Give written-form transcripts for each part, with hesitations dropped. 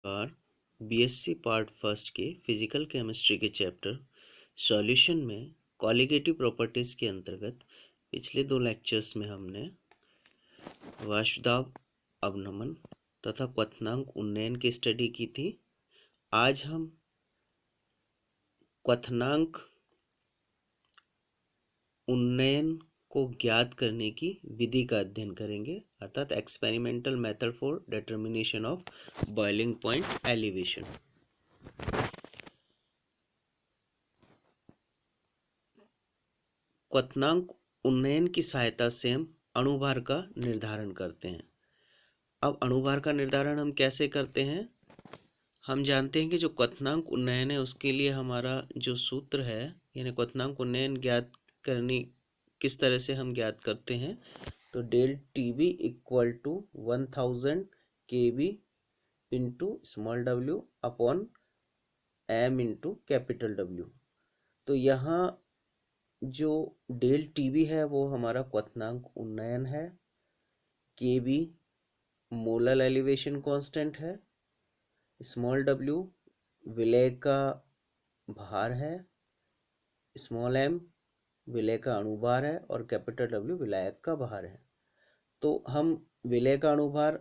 और BSc part first के physical chemistry के चैप्टर सॉल्यूशन में कॉलिगेटिव प्रॉपर्टीज़ के अंतर्गत पिछले 2 लेक्चर्स में हमने वाष्पदाब अवनमन तथा क्वथनांक उन्नयन की स्टडी की थी। आज हम क्वथनांक उन्नयन को ज्ञात करने की विधि का अध्ययन करेंगे, अर्थात experimental method for determination of boiling point elevation. क्वथनांक उन्नयन की सहायता से हम अणुभार का निर्धारण करते हैं। अब अणुभार का निर्धारण हम कैसे करते हैं? हम जानते हैं कि जो क्वथनांक उन्नयन है उसके लिए हमारा जो सूत्र है, यानी क्वथनांक उन्नयन ज्ञात करनी किस तरह से हम ज्ञात करते हैं, तो del T B equal to 1000 K B into small W upon M into capital W. तो यहाँ जो डेल टी बी है वो हमारा क्वथनांक उन्नयन है, के बी मोलर एलिवेशन कांस्टेंट है, स्मॉल डब्ल्यू विलय का भार है, स्मॉल एम विलय का अणुभार है और कैपिटल डब्ल्यू विलायक का भार है। तो हम विलय का अणुभार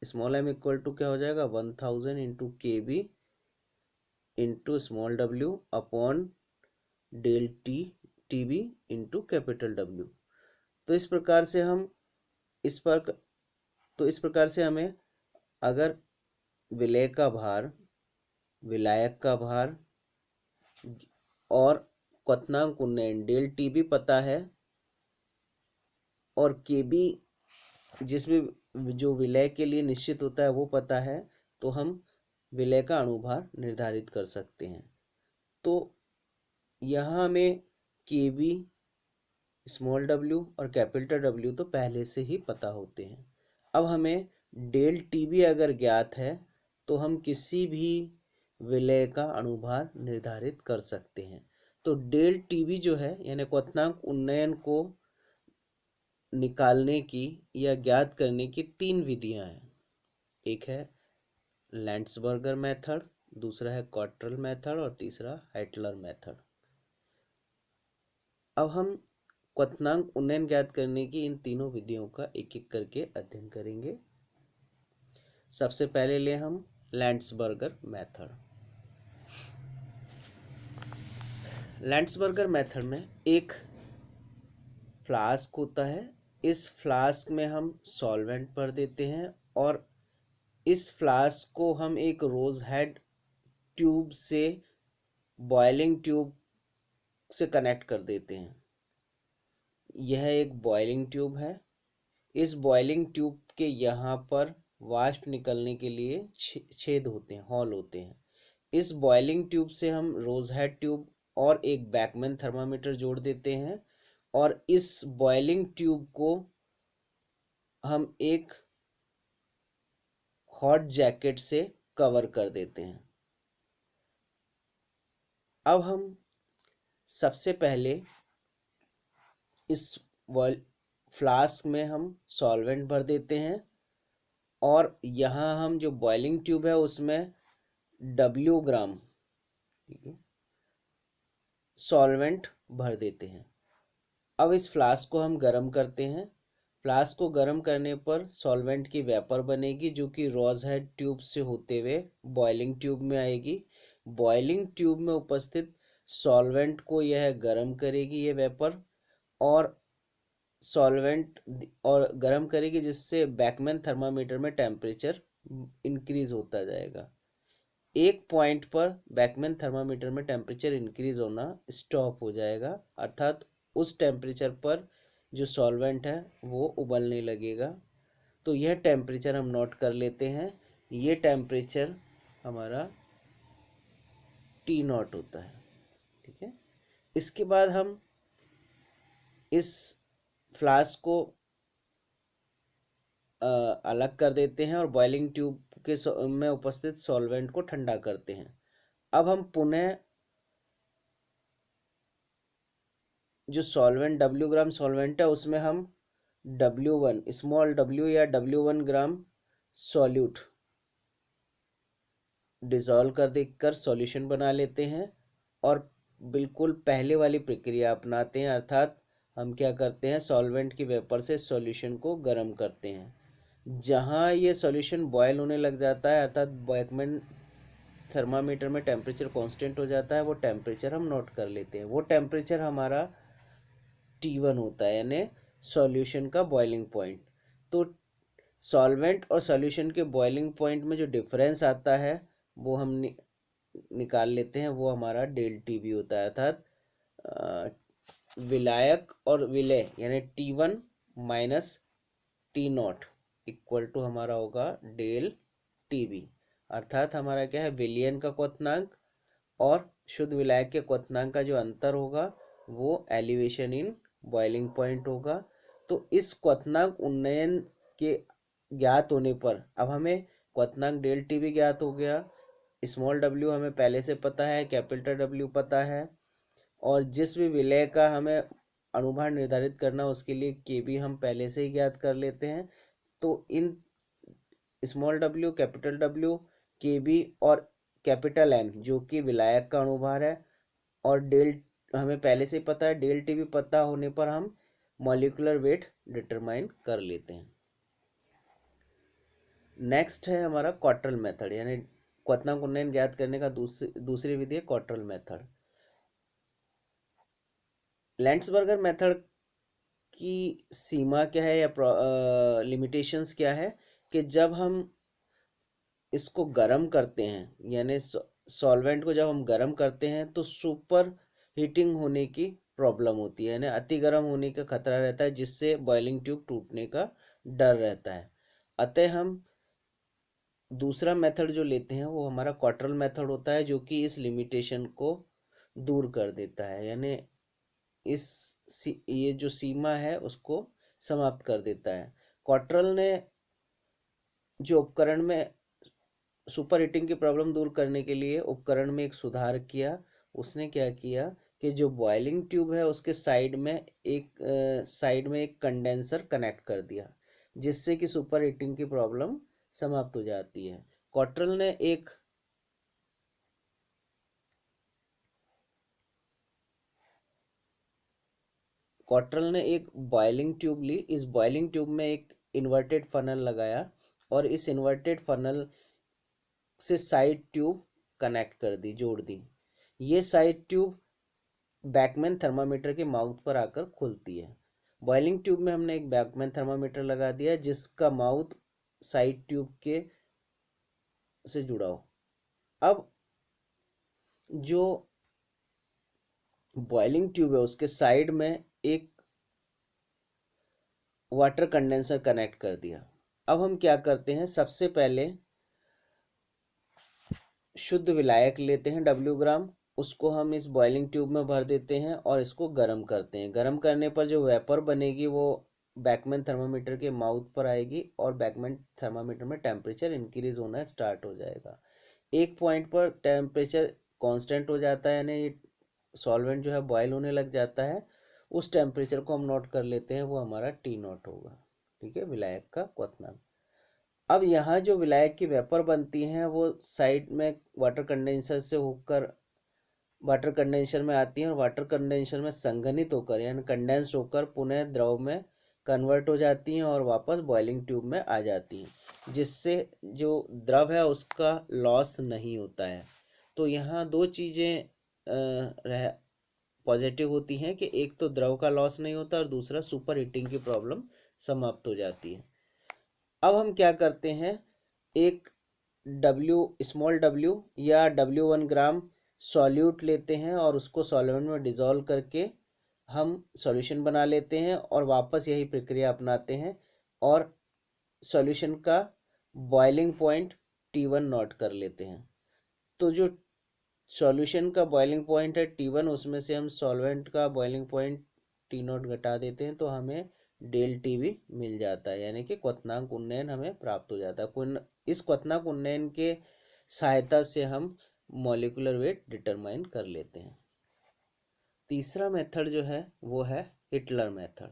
स्मॉल एम इक्वल टू क्या हो जाएगा, 1000 into K B into small W upon del T B into capital W. तो इस प्रकार से हमें अगर विलय का भार, विलायक का भार और क्वथनांक उन्नयन डेल टी बी पता है और के बी जिसमें जो विलय के लिए निश्चित होता है वो पता है, तो हम विलय का अणुभार निर्धारित कर सकते हैं। तो यहाँ हमें के बी, स्मॉल डब्ल्यू और कैपिटल डब्ल्यू तो पहले से ही पता होते हैं। अब हमें डेल टी बी अगर ज्ञात है तो हम किसी भी विलय का अणुभार निर्धारित कर सकते हैं। तो डेल टी बी जो है, यानी क्वथनांक उन्नयन को निकालने की या ज्ञात करने की 3 विधियां हैं। एक है लैंड्सबर्गर मेथड, दूसरा है क्वार्ट्रल मेथड और तीसरा हाइटलर मेथड। अब हम क्वथनांक उन्नयन ज्ञात करने की इन तीनों विधियों का एक एक करके अध्ययन करेंगे। सबसे पहले ले हम लैंड्सबर्गर मेथड। लैंड्सबर्गर मेथड में एक फ्लास्क होता है, इस फ्लास्क में हम सॉल्वेंट भर देते हैं और इस फ्लास्क को हम एक रोज हेड ट्यूब से बॉइलिंग ट्यूब से कनेक्ट कर देते हैं। यह एक बॉइलिंग ट्यूब है। इस बॉइलिंग ट्यूब के यहाँ पर वाष्प निकलने के लिए छेद होते हैं, हॉल होते हैं। इस बॉइलिंग ट्यूब से हम रोज हेड ट्यूब और एक बैकमैन थर्मामीटर जोड़ देते हैं और इस बॉइलिंग ट्यूब को हम एक हॉट जैकेट से कवर कर देते हैं। अब हम सबसे पहले इस फ्लास्क में हम सॉल्वेंट भर देते हैं और यहाँ हम जो बॉइलिंग ट्यूब है उसमें W ग्राम सॉल्वेंट भर देते हैं। अब इस फ्लास्क को हम गर्म करते हैं। फ्लास्क को गर्म करने पर सॉल्वेंट की वेपर बनेगी जो कि रोज हेड ट्यूब से होते हुए बॉइलिंग ट्यूब में आएगी। बॉइलिंग ट्यूब में उपस्थित सॉल्वेंट को यह गर्म करेगी, ये वेपर, और सॉल्वेंट और गर्म करेगी जिससे बैकमैन थर्मामीटर में टेम्परेचर इंक्रीज होता जाएगा। एक पॉइंट पर बैकमैन थर्मामीटर में टेम्परेचर इंक्रीज होना स्टॉप हो जाएगा, अर्थात उस टेम्परेचर पर जो सॉल्वेंट है वो उबलने लगेगा। तो यह टेम्परेचर हम नोट कर लेते हैं। ये टेम्परेचर हमारा T0 होता है, ठीक है। इसके बाद हम इस फ्लास्क को अलग कर देते हैं और बॉइलिंग ट्यूब के में उपस्थित सॉल्वेंट को ठंडा करते हैं। अब हम पुनः जो सॉल्वेंट W ग्राम सॉल्वेंट है उसमें हम W1 स्मॉल W या W1 ग्राम सॉल्यूट डिज़ोल्व कर देकर सॉल्यूशन बना लेते हैं और बिल्कुल पहले वाली प्रक्रिया अपनाते हैं, अर्थात हम क्या करते हैं, सॉल्वेंट की वेपर से सॉल्यूशन को गर्म करते हैं। जहाँ ये सॉल्यूशन बॉयल होने लग जाता है, अर्थात बेकमैन थर्मामीटर में टेम्परेचर कांस्टेंट हो जाता है, वो टेम्परेचर हम नोट कर लेते हैं। वो टेम्परेचर हमारा T1 होता है, यानी सॉल्यूशन का बॉइलिंग पॉइंट। तो सॉल्वेंट और सॉल्यूशन के बॉइलिंग पॉइंट में जो डिफरेंस आता है वो हम निकाल लेते हैं, वो हमारा डेल टी बी होता है, अर्थात विलायक और विलय यानी T1 minus T0 equal to हमारा होगा डेल टी बी। अर्थात हमारा क्या है, विलयन का क्वथनांक और शुद्ध विलायक के क्वथनांक का जो अंतर होगा वो एलिवेशन इन बॉइलिंग पॉइंट होगा। तो इस क्वथनांक उन्नयन के ज्ञात होने पर अब हमें क्वथनांक डेल टी भी ज्ञात हो गया, स्मॉल डब्ल्यू हमें पहले से पता है, कैपिटल डब्ल्यू पता है, और जिस भी विलय का हमें अनुभार निर्धारित करना उसके लिए के भी हम पहले से ही ज्ञात कर लेते हैं। तो in small W, capital W, के बी और कैपिटल एम जो कि विलायक का अनुभार है, और डेल हमें पहले से ही पता है, डेल टी भी पता होने पर हम मॉलिक्यूलर वेट डिटरमाइन कर लेते हैं। नेक्स्ट है हमारा क्वार्टरल मेथड, यानी क्वथनांक उन्नयन ज्ञात करने का दूसरी विधि है क्वार्टरल मेथड। लैंड्सबर्गर मेथड की सीमा क्या है या लिमिटेशंस क्या है, कि जब हम इसको गर्म करते हैं, यानी सॉल्वेंट को जब हम गर्म करते हैं तो सुपर हीटिंग होने की प्रॉब्लम होती है, यानी अति गर्म होने का खतरा रहता है, जिससे बॉइलिंग ट्यूब टूटने का डर रहता है। अतः हम दूसरा मेथड जो लेते हैं वो हमारा क्वार्टरल मेथड होता है, जो कि इस लिमिटेशन को दूर कर देता है, यानी ये जो सीमा है उसको समाप्त कर देता है। क्वार्टरल ने जो उपकरण में सुपर हीटिंग की प्रॉब्लम दूर करने के लिए उपकरण में एक सुधार किया, उसने क्या किया कि जो बॉइलिंग ट्यूब है उसके साइड में एक कंडेंसर कनेक्ट कर दिया, जिससे कि सुपर हीटिंग की प्रॉब्लम समाप्त हो जाती है। क्वार्टरल ने एक बॉइलिंग ट्यूब ली, इस बॉइलिंग ट्यूब में एक इन्वर्टेड फनल लगाया और इस इन्वर्टेड फनल से साइड ट्यूब कनेक्ट कर दी, जोड़ दी। ये साइड ट्यूब बैकमैन थर्मामीटर के माउथ पर आकर खुलती है। बॉइलिंग ट्यूब में हमने एक बैकमैन थर्मामीटर लगा दिया जिसका माउथ साइड ट्यूब के से जुड़ा हो। अब जो बॉइलिंग ट्यूब है उसके साइड में एक वाटर कंडेंसर कनेक्ट कर दिया। अब हम क्या करते हैं, सबसे पहले शुद्ध विलायक लेते हैं W ग्राम, उसको हम इस बॉइलिंग ट्यूब में भर देते हैं और इसको गर्म करते हैं। गर्म करने पर जो वेपर बनेगी वो बैकमैन थर्मामीटर के माउथ पर आएगी और बैकमैन थर्मामीटर में टेम्परेचर इंक्रीज होना स्टार्ट हो जाएगा। एक पॉइंट पर टेम्परेचर कांस्टेंट हो जाता है, यानी ये सॉल्वेंट जो है बॉयल होने लग जाता है। उस टेम्परेचर को हम नोट कर लेते हैं, वो हमारा T0 होगा, ठीक है, विलायक का क्वथनांक। अब यहाँ जो विलायक की वेपर बनती हैं वो साइड में वाटर कंडेंसर से होकर वाटर कंडेंसर में आती हैं और वाटर कंडेंसर में संघनित होकर यानी कंडेंस्ड होकर पुनः द्रव में कन्वर्ट हो जाती हैं और वापस बॉइलिंग ट्यूब में आ जाती हैं, जिससे जो द्रव है उसका लॉस नहीं होता है। तो यहाँ दो चीज़ें रह पॉजिटिव होती हैं कि एक तो द्रव का लॉस नहीं होता और दूसरा सुपर हीटिंग की प्रॉब्लम समाप्त हो जाती है। अब हम क्या करते हैं, एक स्मॉल डब्ल्यू या W1 ग्राम सॉल्यूट लेते हैं और उसको सॉल्वेंट में डिज़ोल्व करके हम सॉल्यूशन बना लेते हैं और वापस यही प्रक्रिया अपनाते हैं और सॉल्यूशन का बॉइलिंग पॉइंट T1 नोट कर लेते हैं। तो जो सॉल्यूशन का बॉइलिंग पॉइंट है T1, उसमें से हम सॉल्वेंट का बॉइलिंग पॉइंट T0 घटा देते हैं तो हमें डेल टी भी मिल जाता है, यानी कि क्वथनांक उन्नयन हमें प्राप्त हो जाता है। इस क्वथनांक उन्नयन के सहायता से हम मॉलिक्यूलर वेट डिटरमाइन कर लेते हैं। तीसरा मेथड जो है वो है हिटलर मेथड।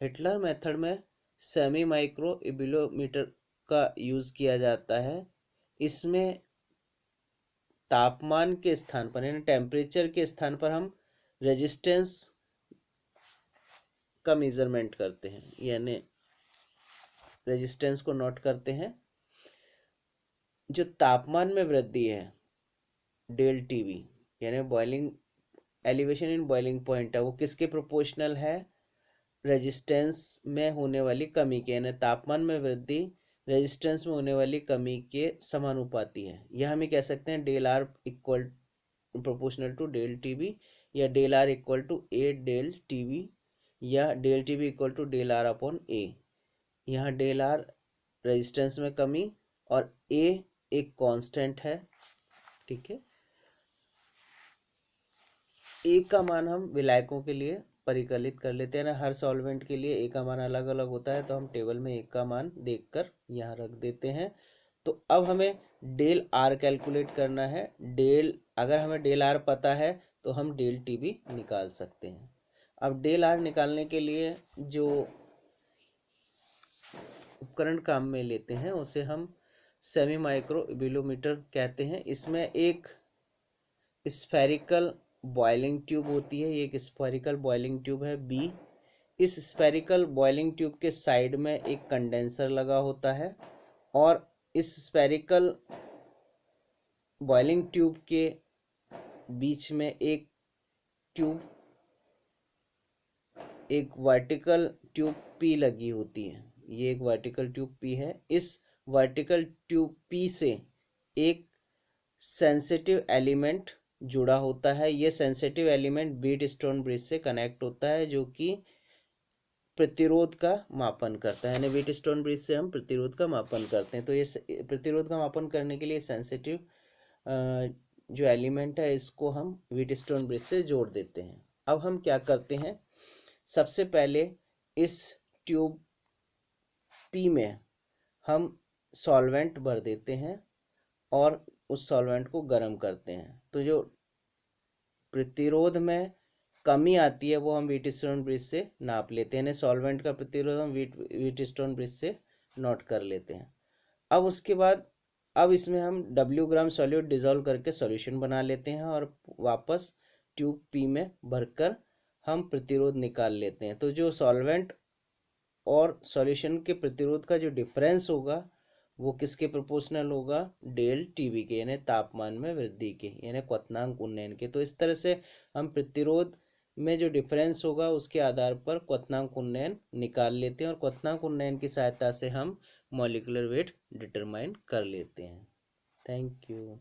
हिटलर मेथड में सेमी माइक्रो इबिलोमीटर का यूज़ किया जाता है। इसमें तापमान के स्थान पर यानी टेम्परेचर के स्थान पर हम रेजिस्टेंस का मेजरमेंट करते हैं, यानी रेजिस्टेंस को नोट करते हैं। जो तापमान में वृद्धि है डेल टीवी यानी boiling elevation in boiling point है, वो किसके प्रोपोर्शनल है? रेजिस्टेंस में होने वाली कमी के, यानी तापमान में वृद्धि रेजिस्टेंस में होने वाली कमी के समानुपाती है। यह हमें कह सकते हैं del R equal proportional to del TV, या del R equal to A del TV, या del TV equal to del R upon A. यहाँ डेल आर रेजिस्टेंस में कमी और ए एक कांस्टेंट है, ठीक है। ए का मान हम विलायकों के लिए परिकलित कर लेते हैं ना, हर सॉल्वेंट के लिए ए का मान अलग अलग होता है, तो हम टेबल में ए का मान देखकर यहाँ रख देते हैं। तो अब हमें डेल आर कैलकुलेट करना है। अगर हमें डेल आर पता है तो हम डेल टी भी निकाल सकते हैं। अब डेल आर निकालने के लिए जो उपकरण काम में लेते हैं उसे हम सेमी माइक्रो इबिलोमीटर कहते हैं। इसमें एक स्फेरिकल बॉइलिंग ट्यूब होती है, ये एक स्फेरिकल बॉइलिंग ट्यूब है बी। इस स्फेरिकल बॉइलिंग ट्यूब के साइड में एक कंडेंसर लगा होता है, और इस स्फेरिकल बॉइलिंग ट्यूब के बीच में एक वर्टिकल ट्यूब पी लगी होती है। ये एक वर्टिकल ट्यूब पी है। इस वर्टिकल ट्यूब पी से एक सेंसिटिव एलिमेंट जुड़ा होता है। ये सेंसिटिव एलिमेंट व्हीटस्टोन ब्रिज से कनेक्ट होता है, जो कि प्रतिरोध का मापन करता है, यानी व्हीटस्टोन ब्रिज से हम प्रतिरोध का मापन करते हैं। तो ये प्रतिरोध का मापन करने के लिए सेंसिटिव जो एलिमेंट है इसको हम व्हीटस्टोन ब्रिज से जोड़ देते हैं। अब हम क्या करते हैं, सबसे पहले इस ट्यूब पी में हम सॉल्वेंट भर देते हैं और उस सॉल्वेंट को गर्म करते हैं। तो जो प्रतिरोध में कमी आती है वो हम व्हीटस्टोन ब्रिज से नाप लेते हैं, यानी सॉल्वेंट का प्रतिरोध हम व्हीटस्टोन ब्रिज से नोट कर लेते हैं। अब उसके बाद इसमें हम W ग्राम सॉल्यूट डिजोल्व करके सॉल्यूशन बना लेते हैं और वापस ट्यूब पी में भरकर हम प्रतिरोध निकाल लेते हैं। तो जो सॉल्वेंट और सॉल्यूशन के प्रतिरोध का जो डिफरेंस होगा वो किसके प्रोपोर्शनल होगा? डेल टीवी के, यानी तापमान में वृद्धि के, यानी क्वथनांक उन्नयन के। तो इस तरह से हम प्रतिरोध में जो डिफरेंस होगा उसके आधार पर क्वथनांक उन्नयन निकाल लेते हैं, और क्वथनांक उन्नयन की सहायता से हम मॉलिक्यूलर वेट डिटरमाइन कर लेते हैं। Thank you.